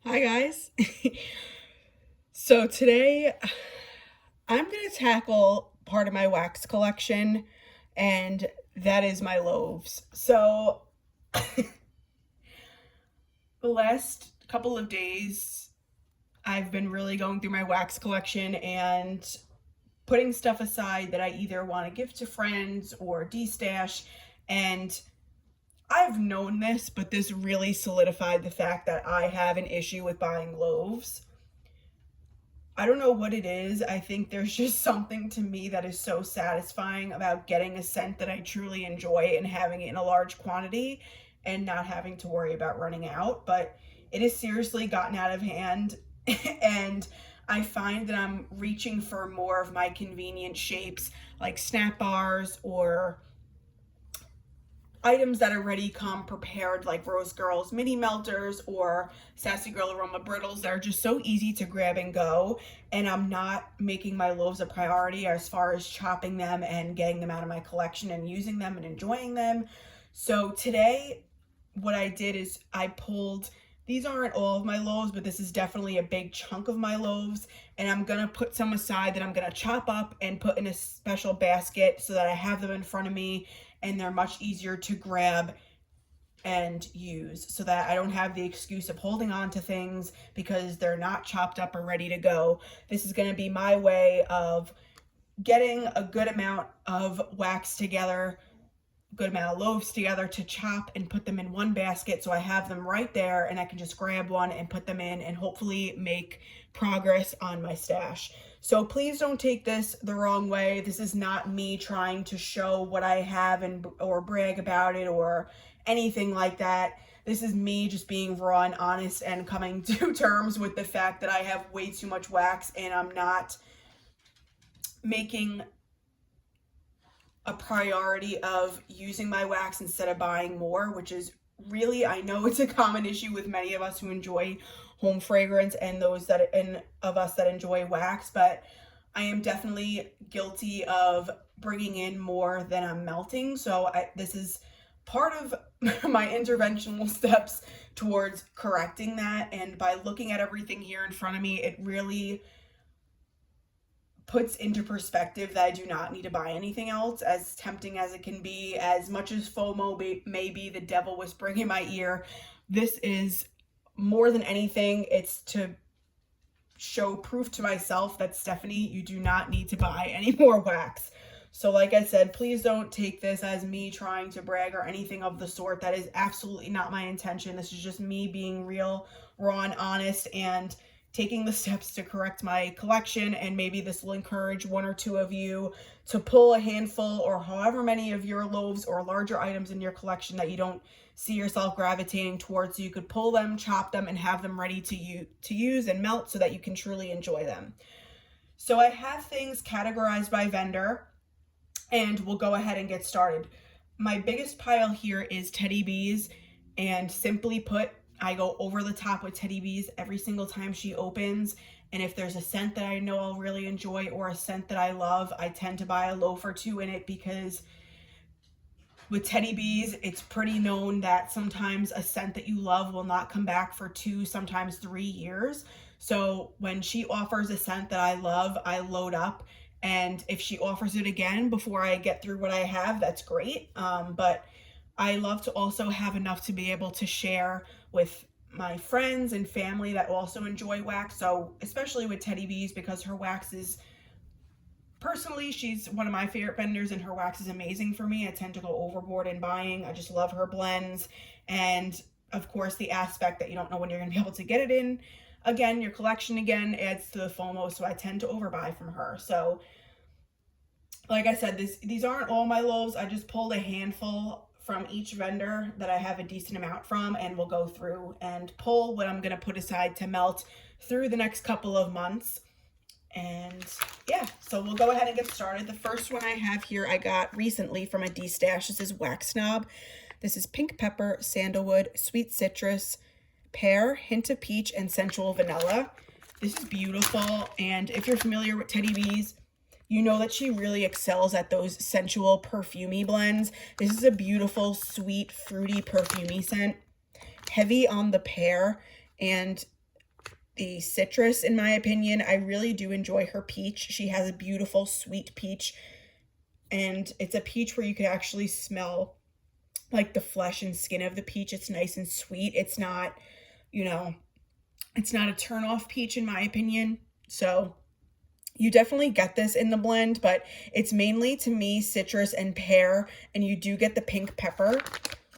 Hi guys. So today I'm going to tackle part of my wax collection, and that is my loaves. So the last couple of days I've been really going through my wax collection and putting stuff aside that I either want to give to friends or destash, and I've known this, but this really solidified the fact that I have an issue with buying loaves. I don't know what it is. I think there's just something to me that is so satisfying about getting a scent that I truly enjoy and having it in a large quantity and not having to worry about running out. But it has seriously gotten out of hand, and I find that I'm reaching for more of my convenient shapes like snap bars or items that already come prepared like Rose Girl's mini melters or Sassy Girl Aroma brittles that are just so easy to grab and go, and I'm not making my loaves a priority as far as chopping them and getting them out of my collection and using them and enjoying them. So today what I did is I pulled, these aren't all of my loaves, but this is definitely a big chunk of my loaves, and I'm gonna put some aside that I'm gonna chop up and put in a special basket so that I have them in front of me and they're much easier to grab and use, so that I don't have the excuse of holding on to things because they're not chopped up or ready to go. This is going to be my way of getting a good amount of wax together, good amount of loaves together to chop and put them in one basket, so I have them right there and I can just grab one and put them in and hopefully make progress on my stash. So please don't take this the wrong way. This is not me trying to show what I have and or brag about it or anything like that. This is me just being raw and honest and coming to terms with the fact that I have way too much wax and I'm not making a priority of using my wax instead of buying more, which is really, I know it's a common issue with many of us who enjoy home fragrance and those that and of us that enjoy wax, but I am definitely guilty of bringing in more than I'm melting. So this is part of my interventional steps towards correcting that, and by looking at everything here in front of me, it really puts into perspective that I do not need to buy anything else, as tempting as it can be, as much as FOMO may be the devil whispering in my ear. This is more than anything, it's to show proof to myself that, Stefanie, you do not need to buy any more wax. So like I said, please don't take this as me trying to brag or anything of the sort. That is absolutely not my intention. This is just me being real, raw, and honest, and taking the steps to correct my collection. And maybe this will encourage one or two of you to pull a handful or however many of your loaves or larger items in your collection that you don't see yourself gravitating towards, so you could pull them, chop them, and have them ready to use and melt so that you can truly enjoy them. So I have things categorized by vendor, and we'll go ahead and get started. My biggest pile here is Teddy Bees, and simply put, I go over the top with Teddy Bees every single time she opens. And if there's a scent that I know I'll really enjoy or a scent that I love, I tend to buy a loaf or two in it, because with Teddy Bees, it's pretty known that sometimes a scent that you love will not come back for 2, sometimes 3 years. So when she offers a scent that I love, I load up. And if she offers it again before I get through what I have, that's great. But I love to also have enough to be able to share with my friends and family that also enjoy wax. So especially with Teddy Bees, because her wax is, personally, she's one of my favorite vendors and her wax is amazing for me. I tend to go overboard in buying. I just love her blends. And of course, the aspect that you don't know when you're going to be able to get it in again, your collection again, adds to the FOMO. So I tend to overbuy from her. So like I said, these aren't all my loaves. I just pulled a handful from each vendor that I have a decent amount from, and we'll go through and pull what I'm going to put aside to melt through the next couple of months. And yeah, so we'll go ahead and get started. The first one I have here I got recently from a D-stash. This is Wax Snob. This is pink pepper, sandalwood, sweet citrus, pear, hint of peach, and sensual vanilla. This is beautiful, and if you're familiar with Teddy Bees, you know that she really excels at those sensual perfumey blends. This is a beautiful, sweet, fruity, perfumey scent, heavy on the pear, and the citrus, in my opinion. I really do enjoy her peach. She has a beautiful sweet peach, and it's a peach where you could actually smell like the flesh and skin of the peach. It's nice and sweet. It's not, you know, it's not a turn off peach in my opinion. So you definitely get this in the blend, but it's mainly to me citrus and pear, and you do get the pink pepper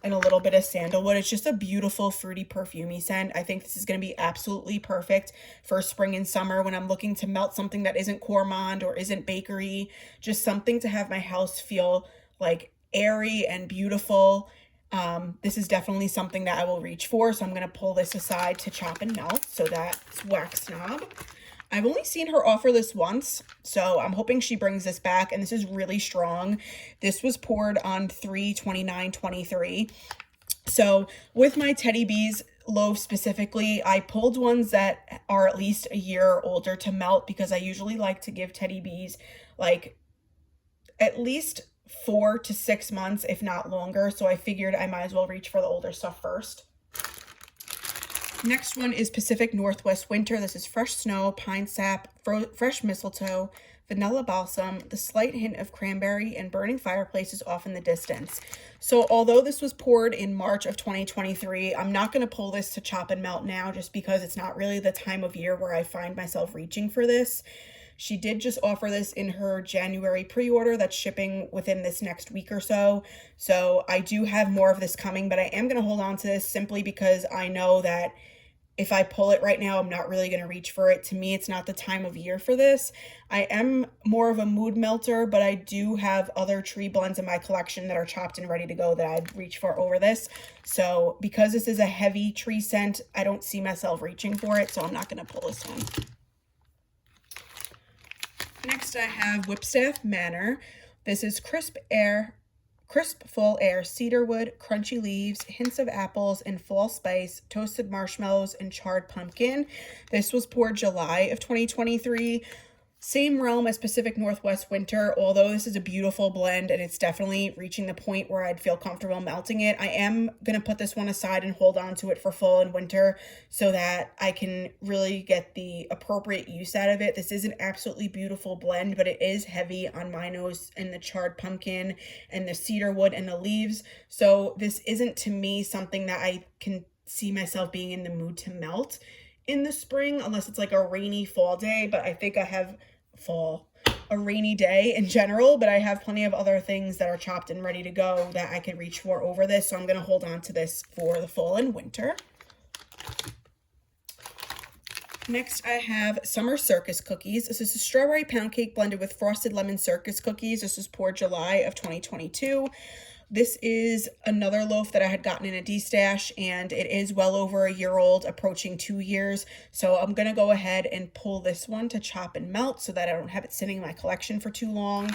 and a little bit of sandalwood. It's just a beautiful fruity perfumey scent. I think this is going to be absolutely perfect for spring and summer when I'm looking to melt something that isn't gourmand or isn't bakery, just something to have my house feel like airy and beautiful. This is definitely something that I will reach for, so I'm going to pull this aside to chop and melt. So that's Wax Snob. I've only seen her offer this once, so I'm hoping she brings this back, and this is really strong. This was poured on 3/29/23. So with my Teddy Bees loaf specifically, I pulled ones that are at least a year older to melt, because I usually like to give Teddy Bees like at least 4 to 6 months, if not longer. So I figured I might as well reach for the older stuff first. Next one is Pacific Northwest Winter. This is fresh snow, pine sap, fresh mistletoe, vanilla balsam, the slight hint of cranberry, and burning fireplaces off in the distance. So although this was poured in March of 2023, I'm not going to pull this to chop and melt now, just because it's not really the time of year where I find myself reaching for this. She did just offer this in her January pre-order that's shipping within this next week or so. So I do have more of this coming, but I am going to hold on to this simply because I know that if I pull it right now, I'm not really going to reach for it. To me, it's not the time of year for this. I am more of a mood melter, but I do have other tree blends in my collection that are chopped and ready to go that I'd reach for over this. So because this is a heavy tree scent, I don't see myself reaching for it, so I'm not going to pull this one. Next, I have Whipstaff Manor. This is crisp, full air, cedarwood, crunchy leaves, hints of apples and fall spice, toasted marshmallows, and charred pumpkin. This was poured July of 2023. Same realm as Pacific Northwest Winter, although this is a beautiful blend and it's definitely reaching the point where I'd feel comfortable melting it. I am going to put this one aside and hold on to it for fall and winter so that I can really get the appropriate use out of it. This is an absolutely beautiful blend, but it is heavy on my nose and the charred pumpkin and the cedar wood and the leaves. So this isn't to me something that I can see myself being in the mood to melt in the spring, unless it's like a rainy fall day. But I think I have a rainy day in general, but I have plenty of other things that are chopped and ready to go that I can reach for over this. So I'm going to hold on to this for the fall and winter. Next, I have Summer Circus Cookies. This is a strawberry pound cake blended with frosted lemon circus cookies. This was poured July of 2022. This is another loaf that I had gotten in a D-stash, and it is well over a year old, approaching 2 years. So I'm going to go ahead and pull this one to chop and melt so that I don't have it sitting in my collection for too long.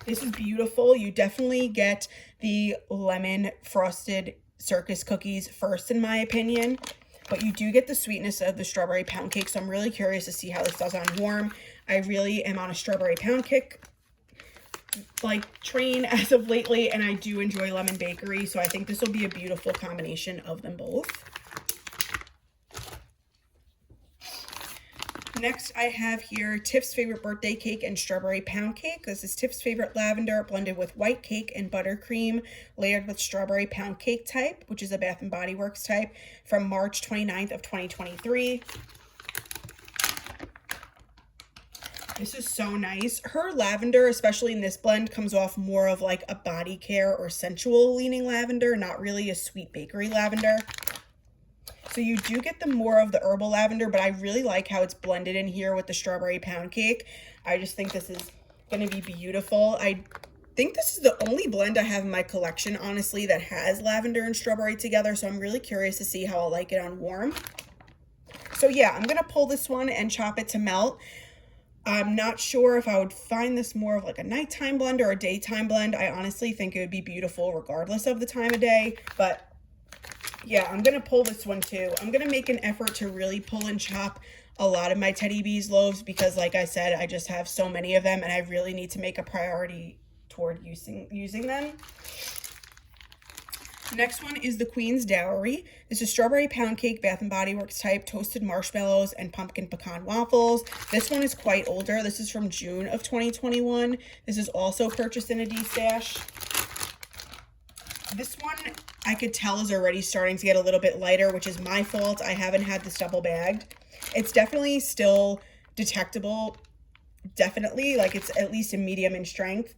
This is beautiful. You definitely get the lemon frosted circus cookies first, in my opinion, but you do get the sweetness of the strawberry pound cake. So I'm really curious to see how this does on warm. I really am on a strawberry pound cake train as of lately, and I do enjoy lemon bakery, so I think this will be a beautiful combination of them both. Next, I have here Tiffs favorite birthday cake and strawberry pound cake. This is Tiffs favorite lavender blended with white cake and buttercream, layered with strawberry pound cake type, which is a Bath & Body Works type, from March 29th of 2023. This is so nice. Her lavender, especially in this blend, comes off more of like a body care or sensual leaning lavender, not really a sweet bakery lavender. So you do get the more of the herbal lavender, but I really like how it's blended in here with the strawberry pound cake. I just think this is going to be beautiful. I think this is the only blend I have in my collection, honestly, that has lavender and strawberry together. So I'm really curious to see how I'll like it on warm. So yeah, I'm going to pull this one and chop it to melt. I'm not sure if I would find this more of like a nighttime blend or a daytime blend. I honestly think it would be beautiful regardless of the time of day, but yeah, I'm going to pull this one too. I'm going to make an effort to really pull and chop a lot of my Teddy Bees loaves because, like I said, I just have so many of them and I really need to make a priority toward using them. Next one is the Queens Dowery. This is strawberry pound cake, Bath & Body Works type, toasted marshmallows, and pumpkin pecan waffles. This one is quite older. This is from June of 2021. This is also purchased in a D-stash. This one I could tell is already starting to get a little bit lighter, which is my fault. I haven't had this double bagged. It's definitely still detectable. Definitely, like it's at least a medium in strength.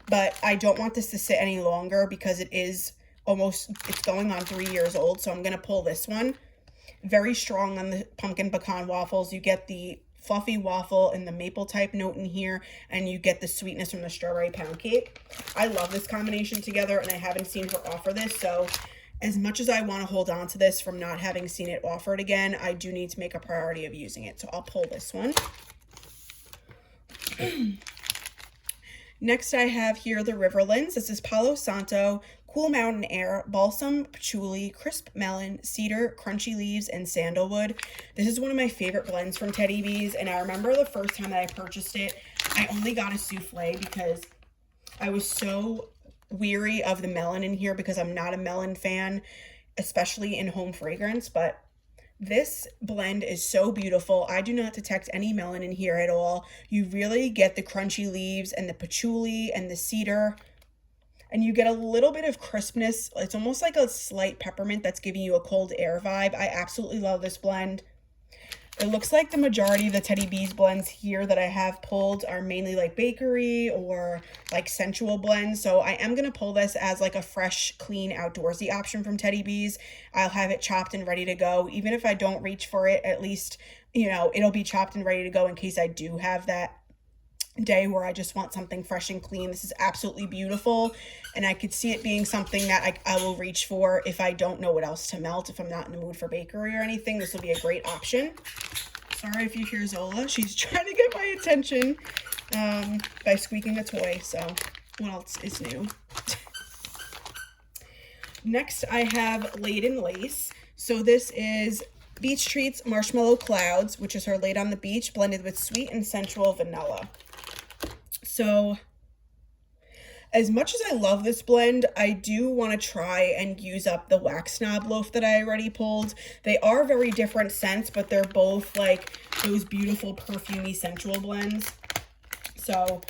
But I don't want this to sit any longer because it is it's going on 3 years old, so I'm going to pull this one. Very strong on the pumpkin pecan waffles. You get the fluffy waffle and the maple type note in here, and you get the sweetness from the strawberry pound cake. I love this combination together, and I haven't seen her offer this, so as much as I want to hold on to this from not having seen it offered again, I do need to make a priority of using it, so I'll pull this one. Next, I have here the Riverlands. This is Palos Santo, Cool Mountain Air, Balsam, Patchouli, Crisp Melon, Cedar, Crunchy Leaves, and Sandalwood. This is one of my favorite blends from Teddy B's, and I remember the first time that I purchased it, I only got a souffle because I was so weary of the melon in here because I'm not a melon fan, especially in home fragrance, but this blend is so beautiful. I do not detect any melon in here at all. You really get the crunchy leaves and the patchouli and the cedar, and you get a little bit of crispness. It's almost like a slight peppermint that's giving you a cold air vibe. I absolutely love this blend. It looks like the majority of the Teddy B's blends here that I have pulled are mainly like bakery or like sensual blends. So I am going to pull this as like a fresh, clean, outdoorsy option from Teddy B's. I'll have it chopped and ready to go. Even if I don't reach for it, at least, you know, it'll be chopped and ready to go in case I do have that day where I just want something fresh and clean. This is absolutely beautiful, and I could see it being something that I will reach for if I don't know what else to melt. If I'm not in the mood for bakery or anything, this will be a great option. Sorry if you hear Zola. She's trying to get my attention by squeaking a toy, so what else is new? Next, I have Laid in Lace. So this is Beach Treats Marshmallow Clouds, which is her Laid on the Beach, blended with sweet and sensual vanilla. So as much as I love this blend, I do want to try and use up the Wax Snob loaf that I already pulled. They are very different scents, but they're both like those beautiful perfumey sensual blends. So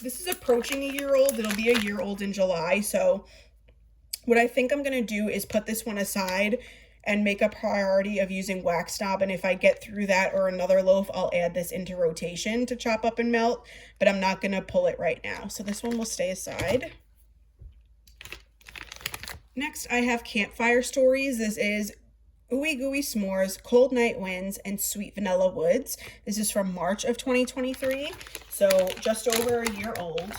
this is approaching a year old. It'll be a year old in July. So what I think I'm going to do is put this one aside and make a priority of using Wax Snob. And if I get through that or another loaf, I'll add this into rotation to chop up and melt, but I'm not gonna pull it right now. So this one will stay aside. Next, I have Campfire Stories. This is Ooey Gooey S'mores, Cold Night Winds, and Sweet Vanilla Woods. This is from March of 2023, so just over a year old.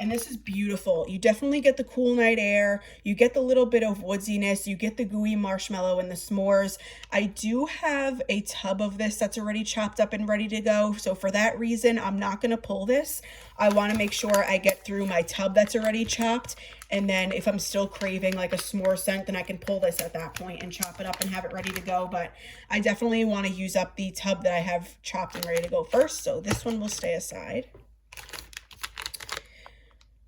And this is beautiful. You definitely get the cool night air. You get the little bit of woodsiness. You get the gooey marshmallow and the s'mores. I do have a tub of this that's already chopped up and ready to go. So for that reason, I'm not going to pull this. I want to make sure I get through my tub that's already chopped. And then if I'm still craving like a s'more scent, then I can pull this at that point and chop it up and have it ready to go. But I definitely want to use up the tub that I have chopped and ready to go first. So this one will stay aside.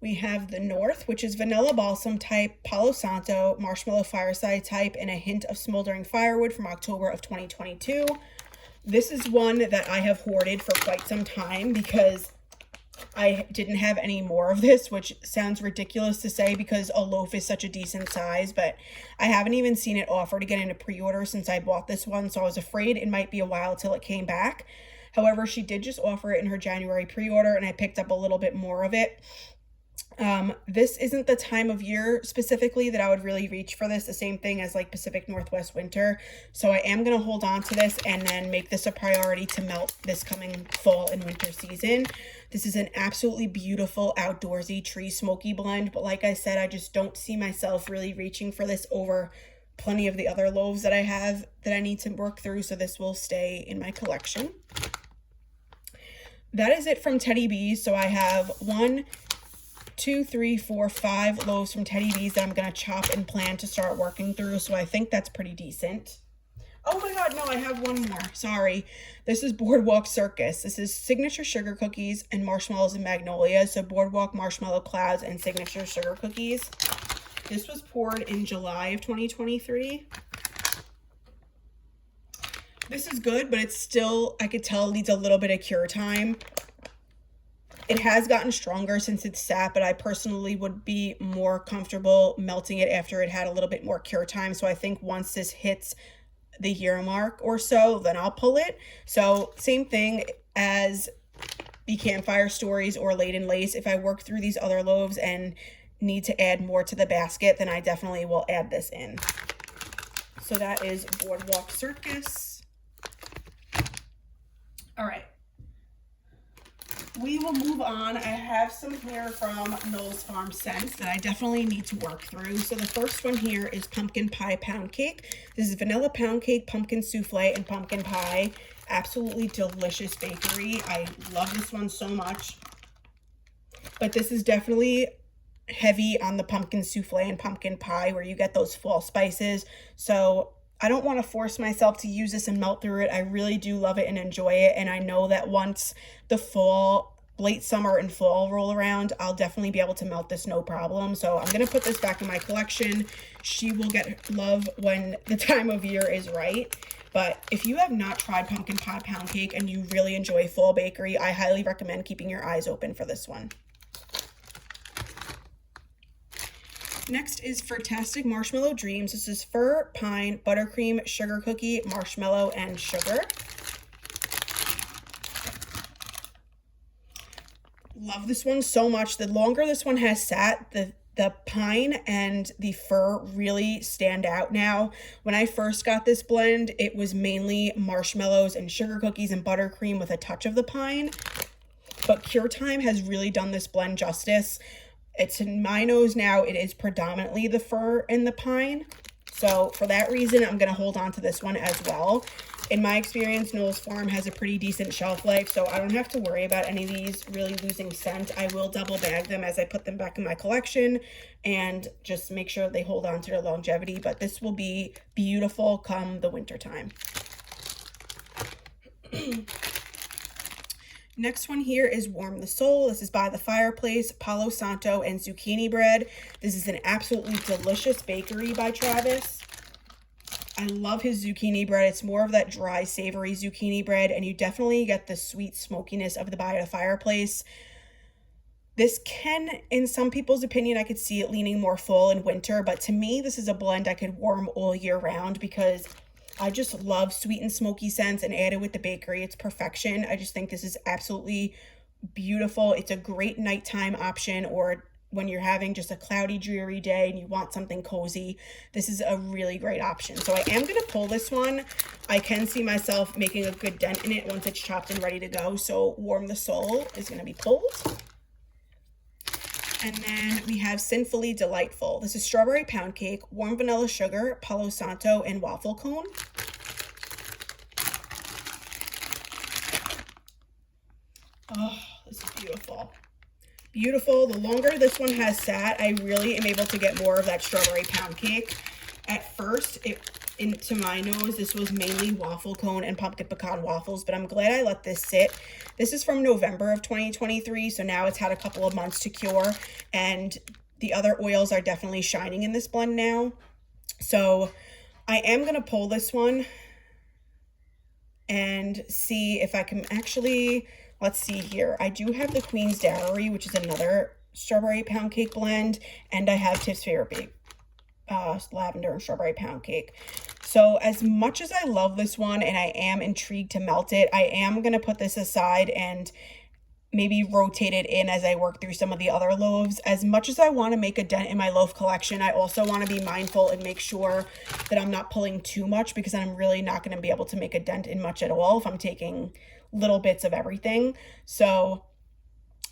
We have the North, which is vanilla balsam type, Palo Santo, marshmallow fireside type, and a hint of smoldering firewood from October of 2022. This is one that I have hoarded for quite some time because I didn't have any more of this, which sounds ridiculous to say because a loaf is such a decent size, but I haven't even seen it offered again in a pre-order since I bought this one, so I was afraid it might be a while till it came back. However, she did just offer it in her January pre-order, and I picked up a little bit more of it. This isn't the time of year specifically that I would really reach for this, the same thing as like Pacific Northwest winter. So I am going to hold on to this and then make this a priority to melt this coming fall and winter season. This is an absolutely beautiful outdoorsy tree smoky blend, but like I said, I just don't see myself really reaching for this over plenty of the other loaves that I have that I need to work through. So this will stay in my collection. That is it from Teddy B's. So I have 1, 2, 3, 4, 5 loaves from Teddy B's that I'm going to chop and plan to start working through. So I think that's pretty decent. Oh my God, no, I have one more. Sorry. This is Boardwalk Circus. This is signature sugar cookies and marshmallows and magnolia. So Boardwalk marshmallow clouds and signature sugar cookies. This was poured in July of 2023. This is good, but it's still, I could tell, needs a little bit of cure time. It has gotten stronger since it's sat, but I personally would be more comfortable melting it after it had a little bit more cure time. So I think once this hits the year mark or so, then I'll pull it. So same thing as the Campfire Stories or Laid in Lace. If I work through these other loaves and need to add more to the basket, then I definitely will add this in. So that is Boardwalk Circus. All right, we will move on. I have some here from Knowles Farm Scents that I definitely need to work through. So the first one here is pumpkin pie pound cake. This is vanilla pound cake, pumpkin souffle, and pumpkin pie. Absolutely delicious bakery. I love this one so much. But this is definitely heavy on the pumpkin souffle and pumpkin pie where you get those fall spices. So I don't want to force myself to use this and melt through it. I really do love it and enjoy it. And I know that once the fall, late summer and fall roll around, I'll definitely be able to melt this no problem. So I'm going to put this back in my collection. She will get love when the time of year is right. But if you have not tried pumpkin pie pound cake and you really enjoy fall bakery, I highly recommend keeping your eyes open for this one. Next is Fantastic Marshmallow Dreams. This is fir, pine, buttercream, sugar cookie, marshmallow, and sugar. Love this one so much. The longer this one has sat, the pine and the fir really stand out now. When I first got this blend, it was mainly marshmallows and sugar cookies and buttercream with a touch of the pine. But cure time has really done this blend justice. It's in my nose now, it is predominantly the fir and the pine. So for that reason, I'm going to hold on to this one as well. In my experience, Knowles Farm has a pretty decent shelf life, so I don't have to worry about any of these really losing scent. I will double bag them as I put them back in my collection and just make sure they hold on to their longevity. But this will be beautiful come the winter time. Next one here is Warm the Soul. This is by the Fireplace, Palos Santo, and zucchini bread. This is an absolutely delicious bakery by Travis. I love his zucchini bread. It's more of that dry, savory zucchini bread, and you definitely get the sweet smokiness of the by the Fireplace. This can, in some people's opinion, I could see it leaning more fall and winter, but to me, this is a blend I could warm all year round because I just love sweet and smoky scents, and added with the bakery, it's perfection. I just think this is absolutely beautiful. It's a great nighttime option, or when you're having just a cloudy, dreary day and you want something cozy. This is a really great option. So I am going to pull this one. I can see myself making a good dent in it once it's chopped and ready to go. So Warm the Soul is going to be pulled. And then we have Sinfully Delightful. This is strawberry pound cake, warm vanilla sugar, Palo Santo, and waffle cone. Oh, this is beautiful. Beautiful. The longer this one has sat, I really am able to get more of that strawberry pound cake. At first, into my nose, this was mainly waffle cone and pumpkin pecan waffles, but I'm glad I let this sit. This is from November of 2023, so now it's had a couple of months to cure, and the other oils are definitely shining in this blend now. So I am going to pull this one and see if I can actually, let's see here. I do have the Queens Dowery, which is another strawberry pound cake blend, and I have Tiffs' favorite bake. Lavender and strawberry pound cake. So as much as I love this one and I am intrigued to melt it, I am going to put this aside and maybe rotate it in as I work through some of the other loaves. As much as I want to make a dent in my loaf collection, I also want to be mindful and make sure that I'm not pulling too much, because I'm really not going to be able to make a dent in much at all if I'm taking little bits of everything. So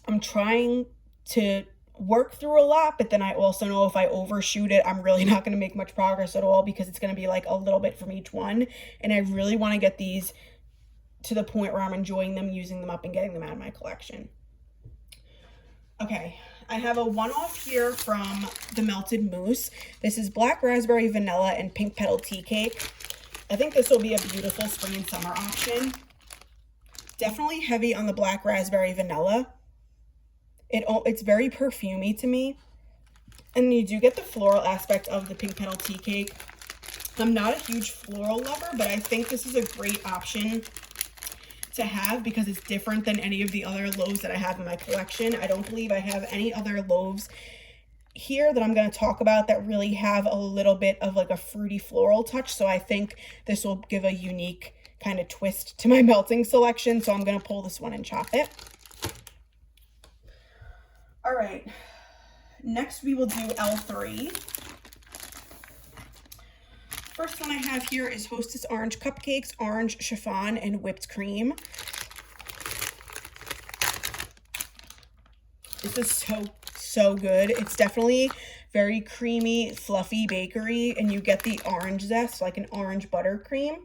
I'm trying to work through a lot, but then I also know if I overshoot it, I'm really not going to make much progress at all, because it's going to be like a little bit from each one. And I really want to get these to the point where I'm enjoying them, using them up, and getting them out of my collection. Okay, I have a one-off here from the Melted Mousse. This is black raspberry vanilla and pink petal tea cake. I think this will be a beautiful spring and summer option. Definitely heavy on the black raspberry vanilla. It's very perfumey to me. And you do get the floral aspect of the pink petal tea cake. I'm not a huge floral lover, but I think this is a great option to have because it's different than any of the other loaves that I have in my collection. I don't believe I have any other loaves here that I'm going to talk about that really have a little bit of like a fruity floral touch. So I think this will give a unique kind of twist to my melting selection. So I'm going to pull this one and chop it. All right. Next, we will do L3. First one I have here is Hostess Orange Cupcakes, Orange Chiffon, and Whipped Cream. This is so good. It's definitely very creamy, fluffy bakery, and you get the orange zest, like an orange buttercream.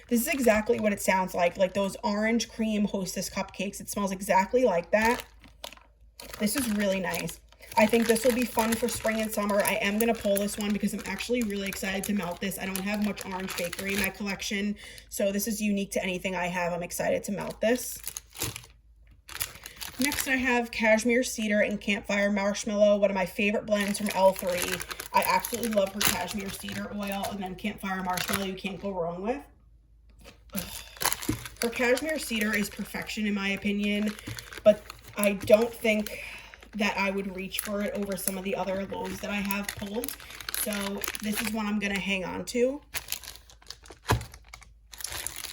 This is exactly what it sounds like those orange cream Hostess cupcakes. It smells exactly like that. This is really nice. I think this will be fun for spring and summer. I am going to pull this one because I'm actually really excited to melt this. I don't have much orange bakery in my collection, so this is unique to anything I have. I'm excited to melt this. Next, I have Cashmere Cedar and Campfire Marshmallow, one of my favorite blends from L3. I absolutely love her Cashmere Cedar oil, and then Campfire Marshmallow you can't go wrong with. Ugh. Her Cashmere Cedar is perfection in my opinion, but I don't think that I would reach for it over some of the other loaves that I have pulled. So this is one I'm going to hang on to.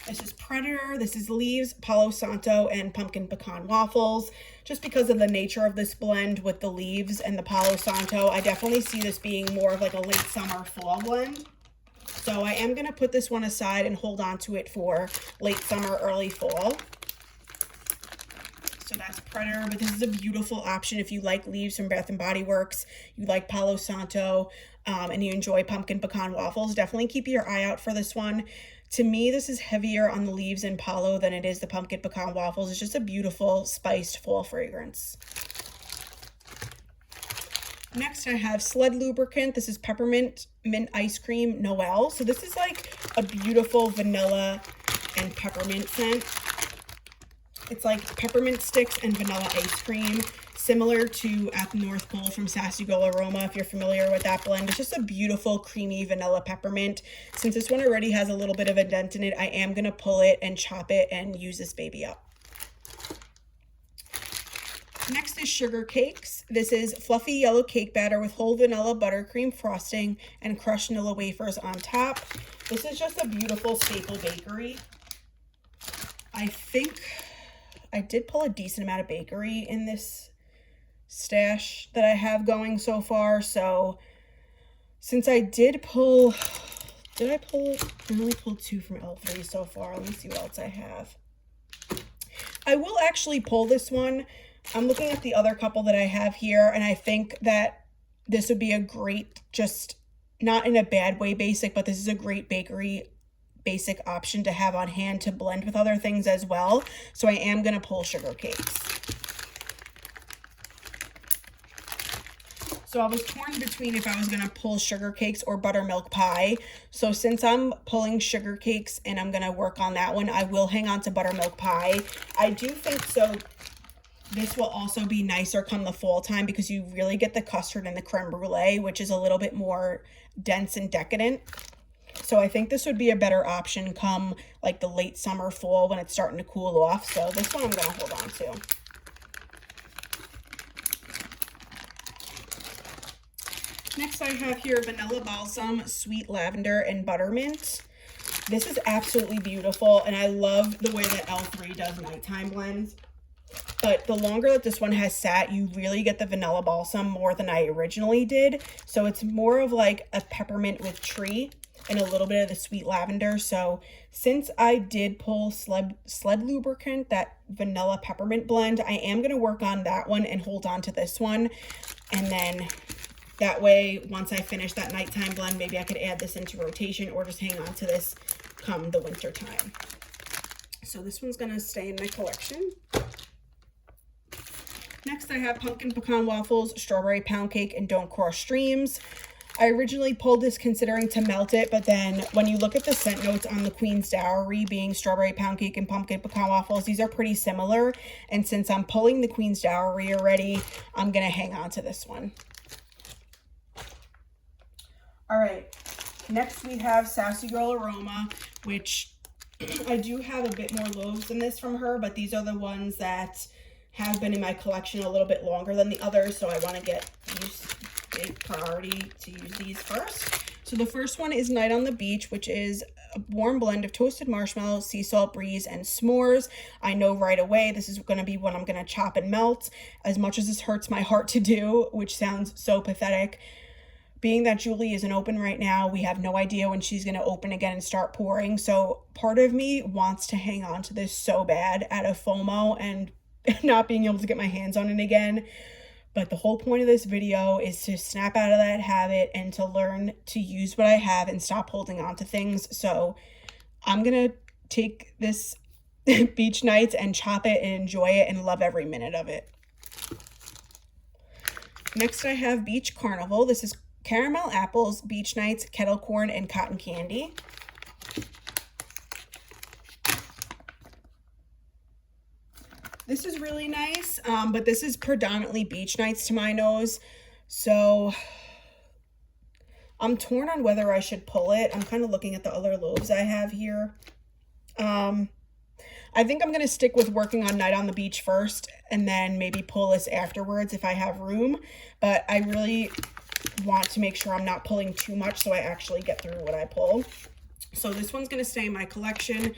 This is Predator, this is Leaves, Palos Santo, and Pumpkin Pecan Waffles. Just because of the nature of this blend with the Leaves and the Palos Santo, I definitely see this being more of like a late summer fall blend. So I am going to put this one aside and hold on to it for late summer, early fall. So that's Predator, but this is a beautiful option if you like Leaves from Bath & Body Works, you like Palo Santo, and you enjoy Pumpkin Pecan Waffles. Definitely keep your eye out for this one. To me, this is heavier on the Leaves and Palo than it is the Pumpkin Pecan Waffles. It's just a beautiful, spiced fall fragrance. Next, I have Sled Lubricant. This is Peppermint Mint Ice Cream Noel. So this is like a beautiful vanilla and peppermint scent. It's like peppermint sticks and vanilla ice cream, similar to at the North Pole from Sassy Aroma, if you're familiar with that blend. It's just a beautiful, creamy vanilla peppermint. Since this one already has a little bit of a dent in it, I am going to pull it and chop it and use this baby up. Next is Sugar Cakes. This is fluffy yellow cake batter with whole vanilla buttercream frosting and crushed vanilla wafers on top. This is just a beautiful staple bakery. I think I did pull a decent amount of bakery in this stash that I have going so far. So since I did pull, I only pulled 2 from L3 so far. Let me see what else I have. I will actually pull this one. I'm looking at the other couple that I have here, and I think that this would be a great, just not in a bad way basic, but this is a great bakery basic option to have on hand to blend with other things as well. So I am going to pull Sugar Cakes. So I was torn between if I was going to pull Sugar Cakes or Buttermilk Pie. So since I'm pulling Sugar Cakes and I'm going to work on that one, I will hang on to Buttermilk Pie. I do think so. This will also be nicer come the fall time because you really get the custard and the creme brulee, which is a little bit more dense and decadent. So I think this would be a better option come like the late summer, fall when it's starting to cool off. So this one I'm going to hold on to. Next I have here Vanilla Balsam, Sweet Lavender, and Buttermint. This is absolutely beautiful, and I love the way that L3 does nighttime blends. But the longer that this one has sat, you really get the Vanilla Balsam more than I originally did. So it's more of like a peppermint with tree and a little bit of the sweet lavender. So since I did pull Sled Lubricant, that vanilla peppermint blend, I am going to work on that one and hold on to this one. And then that way, once I finish that nighttime blend, maybe I could add this into rotation or just hang on to this come the winter time. So this one's going to stay in my collection. Next, I have Pumpkin Pecan Waffles, Strawberry Pound Cake, and Don't Cross Streams. I originally pulled this considering to melt it, but then when you look at the scent notes on the Queens Dowery, being strawberry pound cake and pumpkin pecan waffles, these are pretty similar. And since I'm pulling the Queens Dowery already, I'm going to hang on to this one. All right, next we have Sassy Girl Aroma, which I do have a bit more loaves than this from her, but these are the ones that have been in my collection a little bit longer than the others, so I want to get these big priority to use these first. So the first one is Night on the Beach, which is a warm blend of toasted marshmallow, sea salt breeze, and s'mores. I know right away this is going to be what I'm going to chop and melt. As much as this hurts my heart to do, which sounds so pathetic, being that Julie isn't open right now, we have no idea when she's going to open again and start pouring. So part of me wants to hang on to this so bad out of FOMO and not being able to get my hands on it again. But the whole point of this video is to snap out of that habit and to learn to use what I have and stop holding on to things. So I'm going to take this Beach Nights and chop it and enjoy it and love every minute of it. Next I have Beach Carnival. This is caramel apples, Beach Nights, kettle corn, and cotton candy. This is really nice, but this is predominantly Beach Nights to my nose, so I'm torn on whether I should pull it. I'm kind of looking at the other loaves I have here. I think I'm going to stick with working on Night on the Beach first, and then maybe pull this afterwards if I have room, but I really want to make sure I'm not pulling too much so I actually get through what I pull. So this one's going to stay in my collection.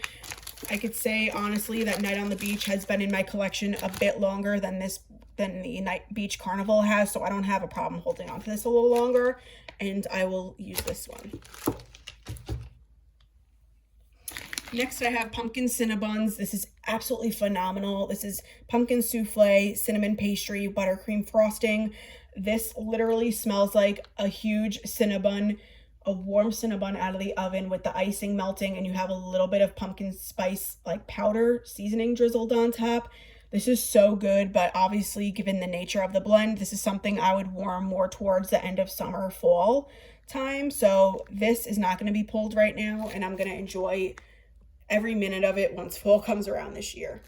I could say honestly that Night on the Beach has been in my collection a bit longer than the Beach Carnival has, so I don't have a problem holding on to this a little longer, and I will use this one. Next I have Pumpkin Cinnabuns. This is absolutely phenomenal. This is pumpkin souffle, cinnamon pastry, buttercream frosting. This literally smells like a huge Cinnabun, a warm Cinnabun out of the oven with the icing melting, and you have a little bit of pumpkin spice like powder seasoning drizzled on top. This is so good, but obviously given the nature of the blend, this is something I would warm more towards the end of summer, fall time. So this is not going to be pulled right now, and I'm going to enjoy every minute of it once fall comes around this year.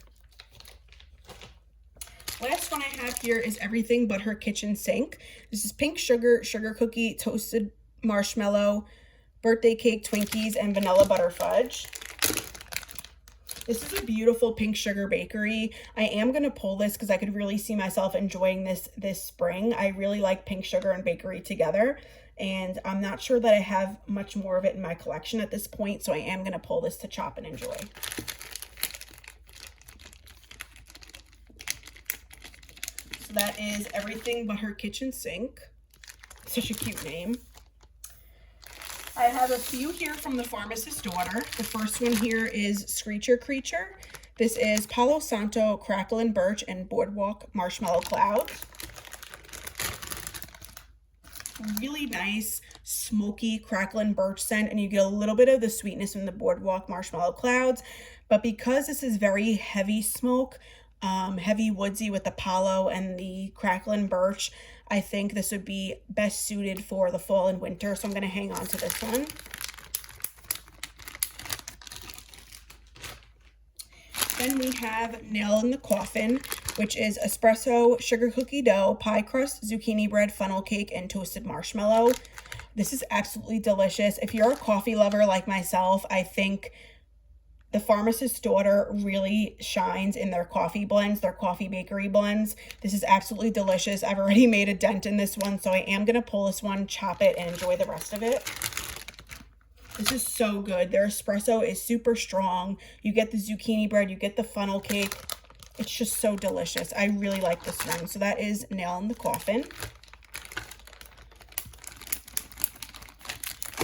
Last one I have here is Everything But Her Kitchen Sink. This is pink sugar, sugar cookie, toasted marshmallow, birthday cake, Twinkies, and vanilla butter fudge. This is a beautiful pink sugar bakery. I am going to pull this because I could really see myself enjoying this spring. I really like pink sugar and bakery together, and I'm not sure that I have much more of it in my collection at this point, so I am going to pull this to chop and enjoy. So that is Everything But Her Kitchen Sink. Such a cute name. I have a few here from the Pharmacist's Daughter. The first one here is Scorcher Creature. This is Palos Santo, Crackle and Birch, and Boardwalk Marshmallow Clouds. Really nice, smoky crackle and birch scent, and you get a little bit of the sweetness from the Boardwalk Marshmallow Clouds. But because this is very heavy smoke, heavy woodsy with the palo and the crackle and birch, I think this would be best suited for the fall and winter, so I'm going to hang on to this one. Then we have Nail in the Coffin, which is espresso, sugar cookie dough, pie crust, zucchini bread, funnel cake, and toasted marshmallow. This is absolutely delicious. If you're a coffee lover like myself, I think the Pharmacist's Daughter really shines in their coffee blends, their coffee bakery blends. This is absolutely delicious. I've already made a dent in this one, so I am going to pull this one, chop it, and enjoy the rest of it. This is so good. Their espresso is super strong. You get the zucchini bread, you get the funnel cake. It's just so delicious. I really like this one. So that is Nail in the Coffin.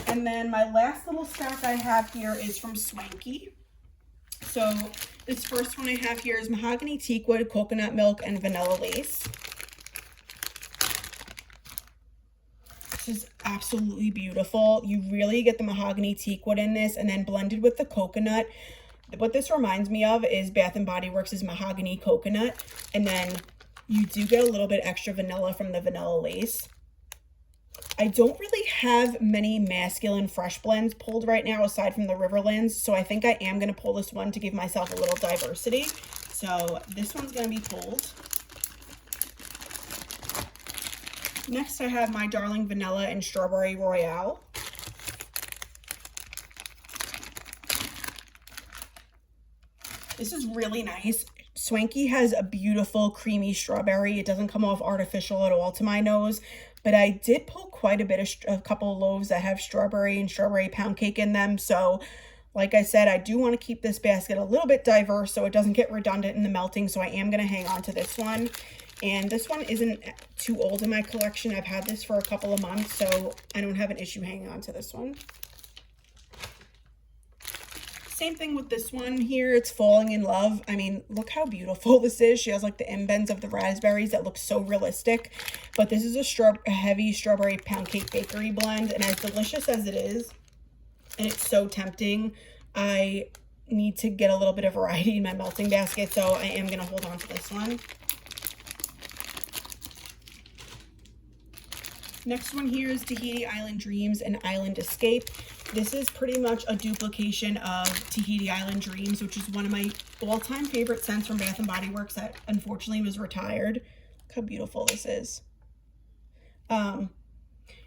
And then my last little stack I have here is from Swanky. So this first one I have here is Mahogany Teakwood, Coconut Milk, and Vanilla Lace. This is absolutely beautiful. You really get the mahogany teakwood in this, and then blended with the coconut. What this reminds me of is Bath & Body Works' Mahogany Coconut, and then you do get a little bit extra vanilla from the Vanilla Lace. I don't really have many masculine fresh blends pulled right now aside from the Riverlands, so I think I am going to pull this one to give myself a little diversity. So this one's going to be pulled. Next I have my Darling Vanilla and Strawberry Royale. This is really nice. Swanky has a beautiful creamy strawberry. It doesn't come off artificial at all to my nose, but I did pull quite a bit of a couple of loaves that have strawberry and strawberry pound cake in them. So like I said, I do want to keep this basket a little bit diverse so it doesn't get redundant in the melting. So I am going to hang on to this one. And this one isn't too old in my collection. I've had this for a couple of months, so I don't have an issue hanging on to this one. Same thing with this one here. It's Falling in Love. I mean, look how beautiful this is. She has like the indents of the raspberries that look so realistic. But this is a heavy strawberry pound cake bakery blend. And as delicious as it is, and it's so tempting, I need to get a little bit of variety in my melting basket. So I am going to hold on to this one. Next one here is Tahiti Island Dreams and Island Escape. This is pretty much a duplication of Tahiti Island Dreams, which is one of my all-time favorite scents from Bath & Body Works that unfortunately was retired. Look how beautiful this is.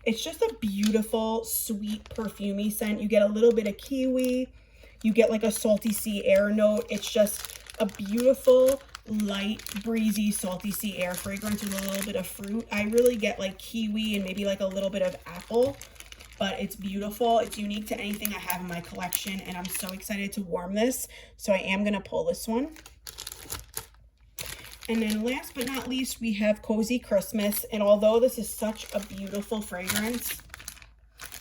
It's just a beautiful, sweet, perfumey scent. You get a little bit of kiwi. You get like a salty sea air note. It's just a beautiful, light, breezy, salty sea air fragrance with a little bit of fruit. I really get like kiwi and maybe like a little bit of apple, but it's beautiful. It's unique to anything I have in my collection, and I'm so excited to warm this. So I am going to pull this one. And then last but not least, we have Cozy Christmas. And although this is such a beautiful fragrance,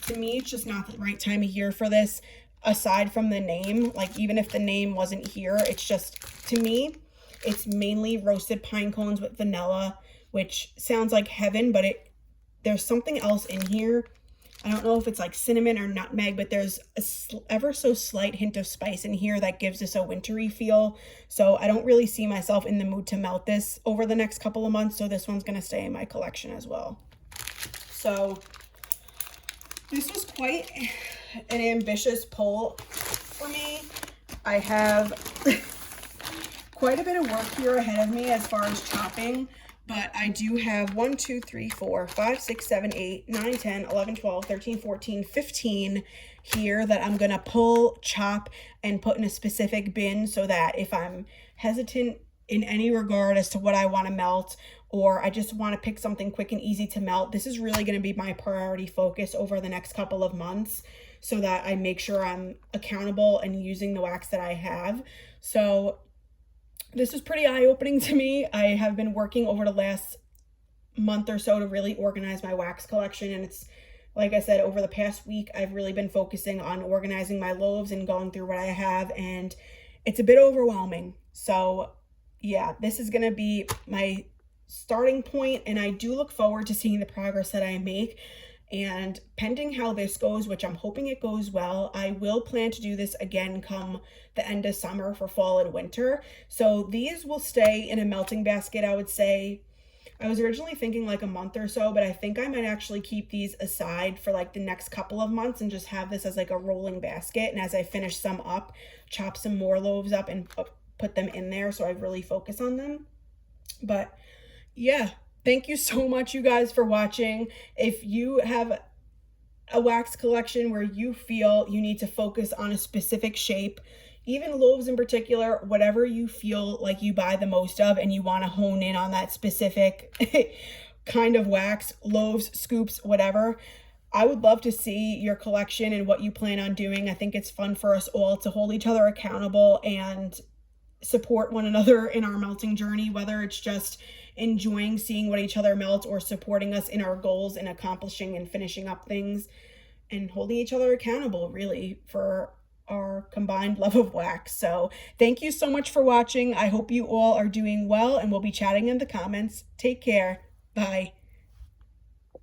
to me, it's just not the right time of year for this. Aside from the name, like even if the name wasn't here, it's just, to me, it's mainly roasted pine cones with vanilla, which sounds like heaven, but there's something else in here. I don't know if it's like cinnamon or nutmeg, but there's a ever so slight hint of spice in here that gives this a wintry feel. So I don't really see myself in the mood to melt this over the next couple of months. So this one's going to stay in my collection as well. So this was quite an ambitious pull for me. I have quite a bit of work here ahead of me as far as chopping. But I do have 1, 2, 3, 4, 5, 6, 7, 8, 9, 10, 11, 12, 13, 14, 15 here that I'm going to pull, chop, and put in a specific bin so that if I'm hesitant in any regard as to what I want to melt, or I just want to pick something quick and easy to melt, this is really going to be my priority focus over the next couple of months so that I make sure I'm accountable and using the wax that I have. So this is pretty eye-opening to me. I have been working over the last month or so to really organize my wax collection, and it's, like I said, over the past week, I've really been focusing on organizing my loaves and going through what I have, and it's a bit overwhelming. So yeah, this is going to be my starting point, and I do look forward to seeing the progress that I make. And pending how this goes, which I'm hoping it goes well, I will plan to do this again come the end of summer for fall and winter. So these will stay in a melting basket, I would say. I was originally thinking like a month or so, but I think I might actually keep these aside for like the next couple of months and just have this as like a rolling basket. And as I finish some up, chop some more loaves up and put them in there so I really focus on them. But yeah. Thank you so much, you guys, for watching. If you have a wax collection where you feel you need to focus on a specific shape, even loaves in particular, whatever you feel like you buy the most of and you want to hone in on that specific kind of wax, loaves, scoops, whatever, I would love to see your collection and what you plan on doing. I think it's fun for us all to hold each other accountable and support one another in our melting journey, whether it's just enjoying seeing what each other melts or supporting us in our goals and accomplishing and finishing up things and holding each other accountable really for our combined love of wax. So thank you so much for watching. I hope you all are doing well, and we'll be chatting in the comments. Take care. Bye.